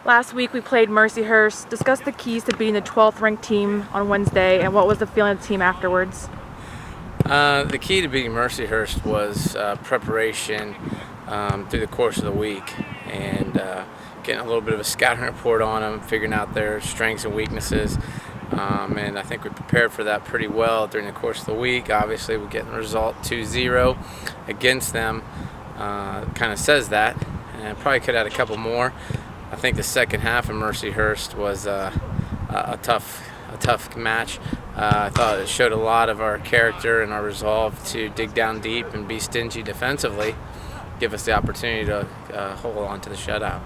Last week we played Mercyhurst. Discuss the keys to beating the 12th ranked team on Wednesday and what was the feeling of the team afterwards? The key to beating Mercyhurst was preparation through the course of the week and getting a little bit of a scouting report on them, figuring out their strengths and weaknesses. And I think we prepared for that pretty well during the course of the week. Obviously, we're getting the result 2-0 against them. Kind of says that, and probably could have had a couple more. I think the second half of Mercyhurst was a tough match. I thought it showed a lot of our character and our resolve to dig down deep and be stingy defensively, give us the opportunity to hold on to the shutout.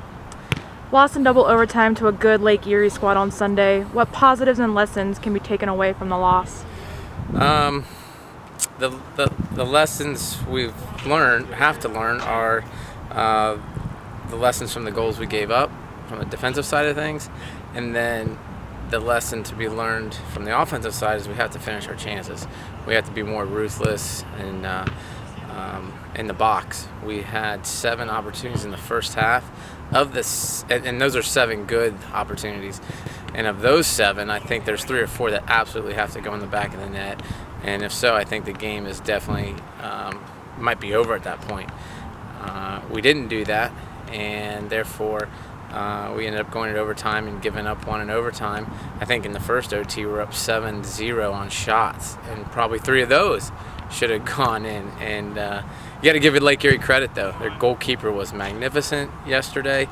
Lost in double overtime to a good Lake Erie squad on Sunday. What positives and lessons can be taken away from the loss? The lessons we've have to learn are the lessons from the goals we gave up from the defensive side of things, and then the lesson to be learned from the offensive side is we have to finish our chances. We have to be more ruthless in the box. We had 7 opportunities in the first half of this, and those are 7 good opportunities. And of those 7, I think there's 3 or 4 that absolutely have to go in the back of the net. And if so, I think the game is definitely might be over at that point. We didn't do that, and therefore we ended up going to overtime and giving up one in overtime. I think in the first OT we're up 7-0 on shots, and probably 3 of those should have gone in. And you got to give Lake Erie credit, though. Their goalkeeper was magnificent yesterday.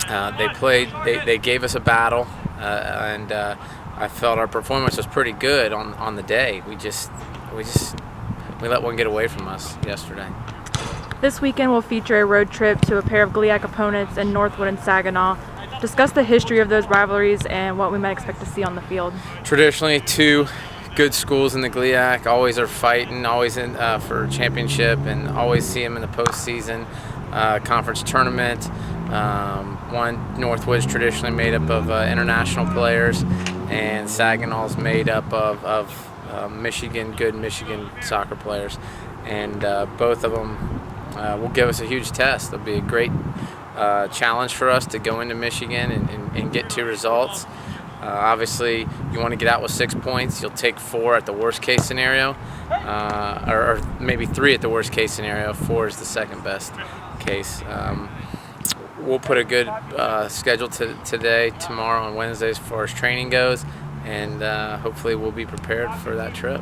They gave us a battle, and I felt our performance was pretty good on the day. We let one get away from us yesterday. This weekend will feature a road trip to a pair of GLIAC opponents in Northwood and Saginaw. Discuss the history of those rivalries and what we might expect to see on the field. Traditionally, 2 good schools in the GLIAC always are fighting, always in for championship, and always see them in the postseason conference tournament. Northwood's traditionally made up of international players, and Saginaw's made up of good Michigan soccer players, and both of them will give us a huge test. It'll be a great challenge for us to go into Michigan and get 2 results. Obviously, you want to get out with 6 points. You'll take 4 at the worst case scenario, or maybe 3 at the worst case scenario. 4 is the second best case. We'll put a good schedule today, tomorrow, and Wednesday as far as training goes, and hopefully we'll be prepared for that trip.